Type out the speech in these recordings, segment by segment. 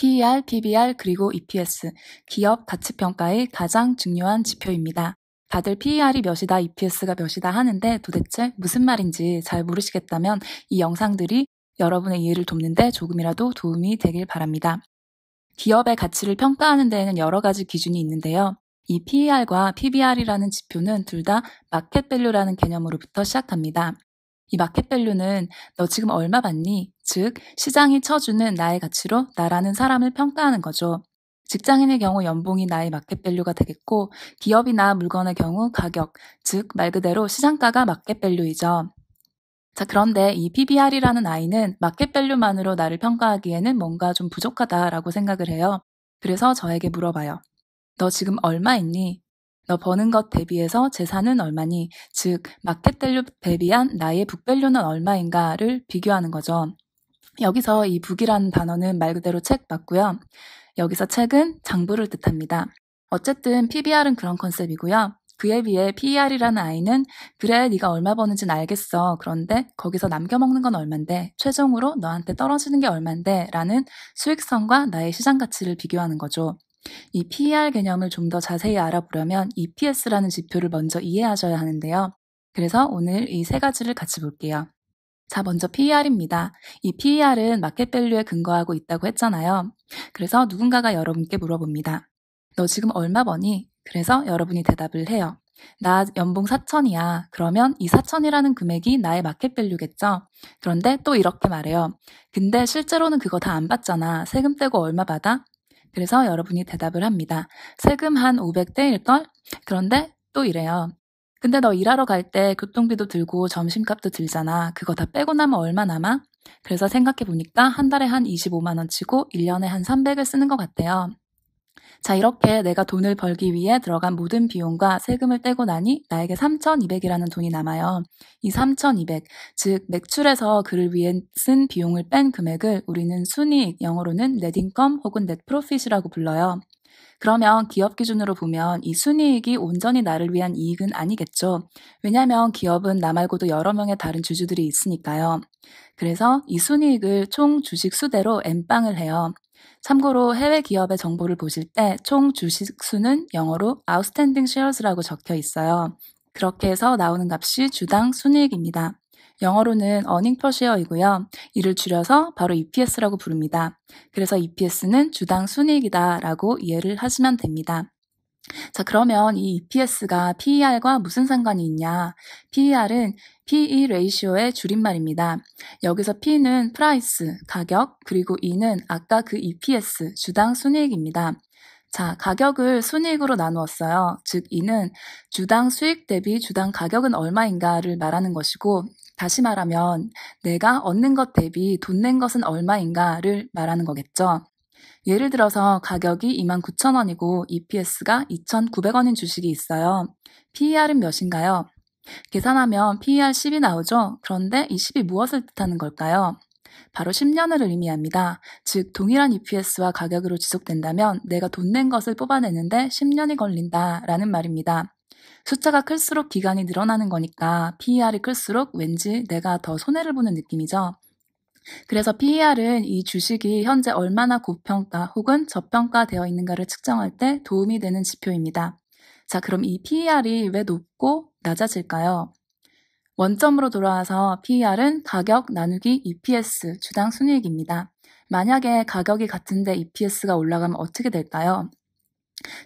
PER, PBR 그리고 EPS, 기업 가치평가의 가장 중요한 지표입니다. 다들 PER이 몇이다, EPS가 몇이다 하는데 도대체 무슨 말인지 잘 모르시겠다면 이 영상들이 여러분의 이해를 돕는데 조금이라도 도움이 되길 바랍니다. 기업의 가치를 평가하는 데에는 여러 가지 기준이 있는데요. 이 PER과 PBR이라는 지표는 둘 다 마켓 밸류라는 개념으로부터 시작합니다. 이 마켓 밸류는 너 지금 얼마 받니? 즉, 시장이 쳐주는 나의 가치로 나라는 사람을 평가하는 거죠. 직장인의 경우 연봉이 나의 마켓 밸류가 되겠고, 기업이나 물건의 경우 가격, 즉, 말 그대로 시장가가 마켓 밸류이죠. 자, 그런데 이 PBR이라는 아이는 마켓 밸류만으로 나를 평가하기에는 뭔가 좀 부족하다라고 생각을 해요. 그래서 저에게 물어봐요. 너 지금 얼마 있니? 너 버는 것 대비해서 재산은 얼마니? 즉, 마켓 밸류 대비한 나의 북 밸류는 얼마인가를 비교하는 거죠. 여기서 이 북이라는 단어는 말 그대로 책 맞고요. 여기서 책은 장부를 뜻합니다. 어쨌든 PBR은 그런 컨셉이고요. 그에 비해 PER이라는 아이는 그래 네가 얼마 버는지는 알겠어. 그런데 거기서 남겨먹는 건 얼만데 최종으로 너한테 떨어지는 게 얼만데 라는 수익성과 나의 시장 가치를 비교하는 거죠. 이 PER 개념을 좀 더 자세히 알아보려면 EPS라는 지표를 먼저 이해하셔야 하는데요. 그래서 오늘 이 세 가지를 같이 볼게요. 자, 먼저 PER입니다. 이 PER은 마켓 밸류에 근거하고 있다고 했잖아요. 그래서 누군가가 여러분께 물어봅니다. 너 지금 얼마 버니? 그래서 여러분이 대답을 해요. 나 연봉 4천이야. 그러면 이 4천이라는 금액이 나의 마켓 밸류겠죠? 그런데 또 이렇게 말해요. 근데 실제로는 그거 다 안 받잖아. 세금 떼고 얼마 받아? 그래서 여러분이 대답을 합니다. 세금 한 500대일걸? 그런데 또 이래요. 근데 너 일하러 갈 때 교통비도 들고 점심값도 들잖아. 그거 다 빼고 나면 얼마 남아? 그래서 생각해보니까 한 달에 한 25만 원 치고 1년에 한 300을 쓰는 것 같아요. 자, 이렇게 내가 돈을 벌기 위해 들어간 모든 비용과 세금을 떼고 나니 나에게 3,200이라는 돈이 남아요. 이 3,200, 즉 매출에서 그를 위해 쓴 비용을 뺀 금액을 우리는 순이익, 영어로는 net income 혹은 net profit이라고 불러요. 그러면 기업 기준으로 보면 이 순이익이 온전히 나를 위한 이익은 아니겠죠. 왜냐하면 기업은 나 말고도 여러 명의 다른 주주들이 있으니까요. 그래서 이 순이익을 총 주식 수대로 N빵을 해요. 참고로 해외 기업의 정보를 보실 때 총 주식 수는 영어로 outstanding shares라고 적혀 있어요. 그렇게 해서 나오는 값이 주당 순이익입니다. 영어로는 earning per share이고요. 이를 줄여서 바로 EPS라고 부릅니다. 그래서 EPS는 주당 순이익이다 라고 이해를 하시면 됩니다. 자, 그러면 이 EPS가 PER과 무슨 상관이 있냐? PER은 PE 레이시오의 줄임말입니다. 여기서 P는 프라이스, 가격, 그리고 E는 아까 그 EPS, 주당 순이익입니다. 자, 가격을 순이익으로 나누었어요. 즉, E는 주당 수익 대비 주당 가격은 얼마인가를 말하는 것이고, 다시 말하면 내가 얻는 것 대비 돈 낸 것은 얼마인가를 말하는 거겠죠. 예를 들어서 가격이 29,000원이고 EPS가 2,900원인 주식이 있어요. PER은 몇인가요? 계산하면 PER 10이 나오죠? 그런데 이 10이 무엇을 뜻하는 걸까요? 바로 10년을 의미합니다. 즉 동일한 EPS와 가격으로 지속된다면 내가 돈 낸 것을 뽑아내는데 10년이 걸린다라는 말입니다. 숫자가 클수록 기간이 늘어나는 거니까 PER이 클수록 왠지 내가 더 손해를 보는 느낌이죠. 그래서 PER은 이 주식이 현재 얼마나 고평가 혹은 저평가되어 있는가를 측정할 때 도움이 되는 지표입니다. 자, 그럼 이 PER이 왜 높고 낮아질까요? 원점으로 돌아와서 PER은 가격 나누기 EPS, 주당 순이익입니다. 만약에 가격이 같은데 EPS가 올라가면 어떻게 될까요?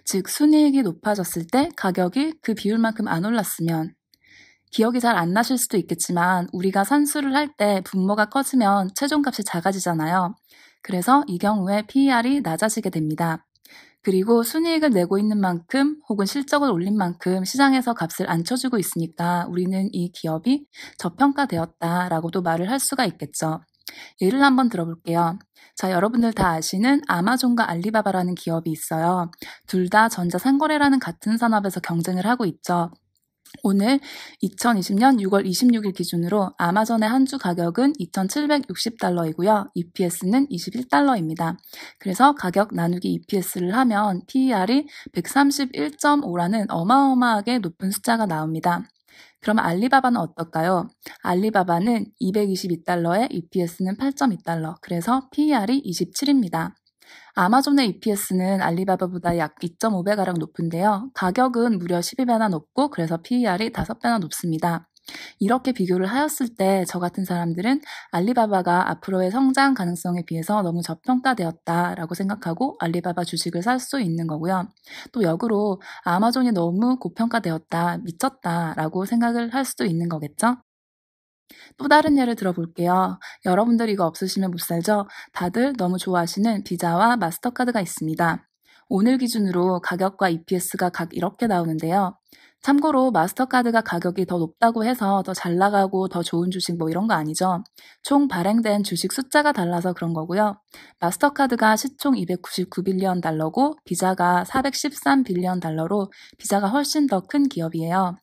즉, 순이익이 높아졌을 때 가격이 그 비율만큼 안 올랐으면 기억이 잘 안 나실 수도 있겠지만 우리가 산수를 할 때 분모가 커지면 최종값이 작아지잖아요. 그래서 이 경우에 PER이 낮아지게 됩니다. 그리고 순이익을 내고 있는 만큼 혹은 실적을 올린 만큼 시장에서 값을 안 쳐주고 있으니까 우리는 이 기업이 저평가되었다라고도 말을 할 수가 있겠죠. 예를 한번 들어볼게요. 자, 여러분들 다 아시는 아마존과 알리바바라는 기업이 있어요. 둘 다 전자상거래라는 같은 산업에서 경쟁을 하고 있죠. 오늘 2020년 6월 26일 기준으로 아마존의 한 주 가격은 2,760달러이고요. EPS는 21달러입니다. 그래서 가격 나누기 EPS를 하면 PER이 131.5라는 어마어마하게 높은 숫자가 나옵니다. 그럼 알리바바는 어떨까요? 알리바바는 222달러에 EPS는 8.2달러, 그래서 PER이 27입니다. 아마존의 EPS는 알리바바보다 약 2.5배가량 높은데요. 가격은 무려 12배나 높고 그래서 PER이 5배나 높습니다. 이렇게 비교를 하였을 때 저 같은 사람들은 알리바바가 앞으로의 성장 가능성에 비해서 너무 저평가되었다라고 생각하고 알리바바 주식을 살 수 있는 거고요. 또 역으로 아마존이 너무 고평가되었다, 미쳤다라고 생각을 할 수도 있는 거겠죠? 또 다른 예를 들어볼게요. 여러분들 이거 없으시면 못 살죠? 다들 너무 좋아하시는 비자와 마스터카드가 있습니다. 오늘 기준으로 가격과 EPS가 각 이렇게 나오는데요. 참고로 마스터카드가 가격이 더 높다고 해서 더 잘 나가고 더 좋은 주식 뭐 이런 거 아니죠. 총 발행된 주식 숫자가 달라서 그런 거고요. 마스터카드가 시총 299빌리언 달러고 비자가 413빌리언 달러로 비자가 훨씬 더 큰 기업이에요.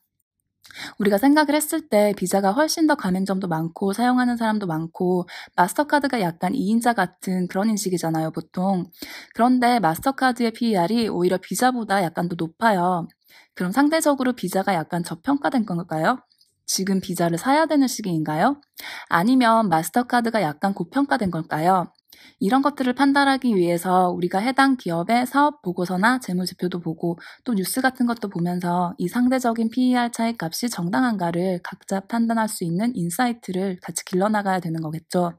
우리가 생각을 했을 때 비자가 훨씬 더 가맹점도 많고 사용하는 사람도 많고 마스터카드가 약간 2인자 같은 그런 인식이잖아요, 보통. 그런데 마스터카드의 PER이 오히려 비자보다 약간 더 높아요. 그럼 상대적으로 비자가 약간 저평가된 건가요? 지금 비자를 사야 되는 시기인가요? 아니면 마스터카드가 약간 고평가된 걸까요? 이런 것들을 판단하기 위해서 우리가 해당 기업의 사업 보고서나 재무제표도 보고 또 뉴스 같은 것도 보면서 이 상대적인 PER 차이 값이 정당한가를 각자 판단할 수 있는 인사이트를 같이 길러나가야 되는 거겠죠.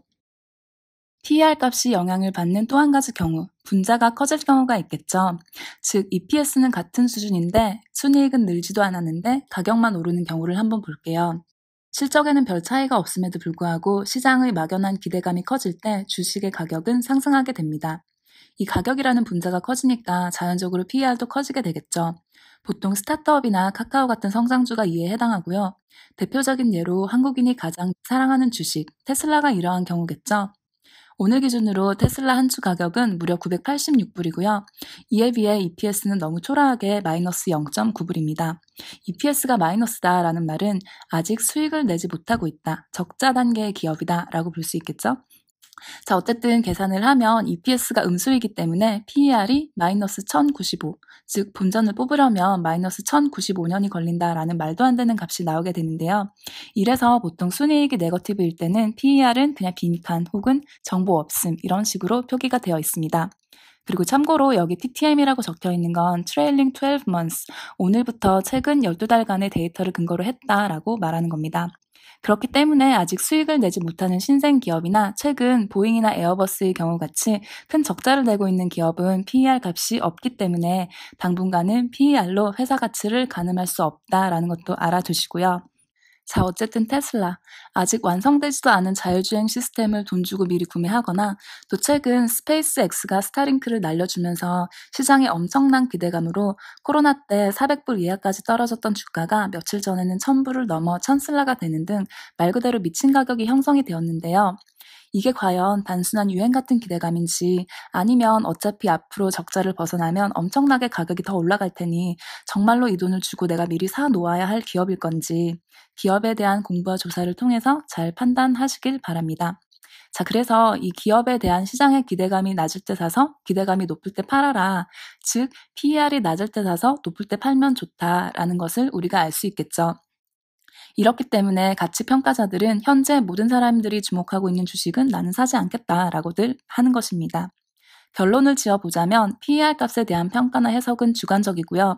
PER 값이 영향을 받는 또 한 가지 경우, 분자가 커질 경우가 있겠죠. 즉, EPS는 같은 수준인데 순이익은 늘지도 않았는데 가격만 오르는 경우를 한번 볼게요. 실적에는 별 차이가 없음에도 불구하고 시장의 막연한 기대감이 커질 때 주식의 가격은 상승하게 됩니다. 이 가격이라는 분자가 커지니까 자연적으로 PER도 커지게 되겠죠. 보통 스타트업이나 카카오 같은 성장주가 이에 해당하고요. 대표적인 예로 한국인이 가장 사랑하는 주식, 테슬라가 이러한 경우겠죠. 오늘 기준으로 테슬라 한 주 가격은 무려 986불이고요. 이에 비해 EPS는 너무 초라하게 마이너스 0.9불입니다. EPS가 마이너스다라는 말은 아직 수익을 내지 못하고 있다, 적자 단계의 기업이다 라고 볼 수 있겠죠. 자, 어쨌든 계산을 하면 EPS가 음수이기 때문에 PER이 마이너스 1095, 즉 본전을 뽑으려면 마이너스 1095년이 걸린다라는 말도 안 되는 값이 나오게 되는데요. 이래서 보통 순이익이 네거티브일 때는 PER은 그냥 빈칸 혹은 정보 없음 이런 식으로 표기가 되어 있습니다. 그리고 참고로 여기 TTM이라고 적혀 있는 건 Trailing 12 months, 오늘부터 최근 12달간의 데이터를 근거로 했다라고 말하는 겁니다. 그렇기 때문에 아직 수익을 내지 못하는 신생 기업이나 최근 보잉이나 에어버스의 경우 같이 큰 적자를 내고 있는 기업은 PER 값이 없기 때문에 당분간은 PER로 회사 가치를 가늠할 수 없다라는 것도 알아두시고요. 자, 어쨌든 테슬라. 아직 완성되지도 않은 자율주행 시스템을 돈 주고 미리 구매하거나 또 최근 스페이스X가 스타링크를 날려주면서 시장에 엄청난 기대감으로 코로나 때 400불 이하까지 떨어졌던 주가가 며칠 전에는 1000불을 넘어 천슬라가 되는 등 말 그대로 미친 가격이 형성이 되었는데요. 이게 과연 단순한 유행 같은 기대감인지 아니면 어차피 앞으로 적자를 벗어나면 엄청나게 가격이 더 올라갈 테니 정말로 이 돈을 주고 내가 미리 사 놓아야 할 기업일 건지 기업에 대한 공부와 조사를 통해서 잘 판단하시길 바랍니다. 자, 그래서 이 기업에 대한 시장의 기대감이 낮을 때 사서 기대감이 높을 때 팔아라. 즉, PER이 낮을 때 사서 높을 때 팔면 좋다라는 것을 우리가 알 수 있겠죠. 이렇기 때문에 가치 평가자들은 현재 모든 사람들이 주목하고 있는 주식은 나는 사지 않겠다라고들 하는 것입니다. 결론을 지어보자면 PER 값에 대한 평가나 해석은 주관적이고요.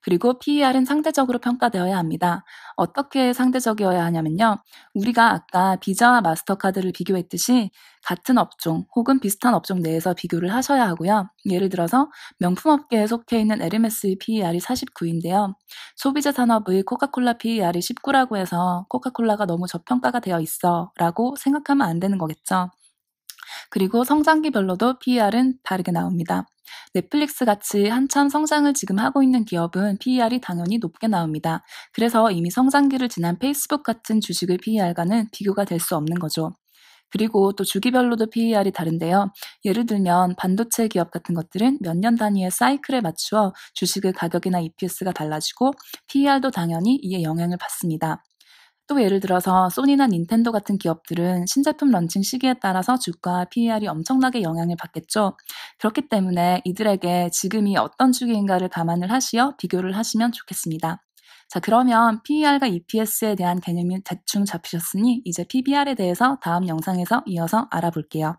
그리고 PER은 상대적으로 평가되어야 합니다. 어떻게 상대적이어야 하냐면요. 우리가 아까 비자와 마스터카드를 비교했듯이 같은 업종 혹은 비슷한 업종 내에서 비교를 하셔야 하고요. 예를 들어서 명품업계에 속해 있는 에르메스의 PER이 49인데요. 소비자 산업의 코카콜라 PER이 19라고 해서 코카콜라가 너무 저평가가 되어 있어 라고 생각하면 안 되는 거겠죠. 그리고 성장기별로도 PER은 다르게 나옵니다. 넷플릭스 같이 한참 성장을 지금 하고 있는 기업은 PER이 당연히 높게 나옵니다. 그래서 이미 성장기를 지난 페이스북 같은 주식의 PER과는 비교가 될 수 없는 거죠. 그리고 또 주기별로도 PER이 다른데요. 예를 들면 반도체 기업 같은 것들은 몇 년 단위의 사이클에 맞추어 주식의 가격이나 EPS가 달라지고 PER도 당연히 이에 영향을 받습니다. 또 예를 들어서 소니나 닌텐도 같은 기업들은 신제품 런칭 시기에 따라서 주가 PER이 엄청나게 영향을 받겠죠. 그렇기 때문에 이들에게 지금이 어떤 주기인가를 감안을 하시어 비교를 하시면 좋겠습니다. 자, 그러면 PER과 EPS에 대한 개념이 대충 잡히셨으니 이제 PBR에 대해서 다음 영상에서 이어서 알아볼게요.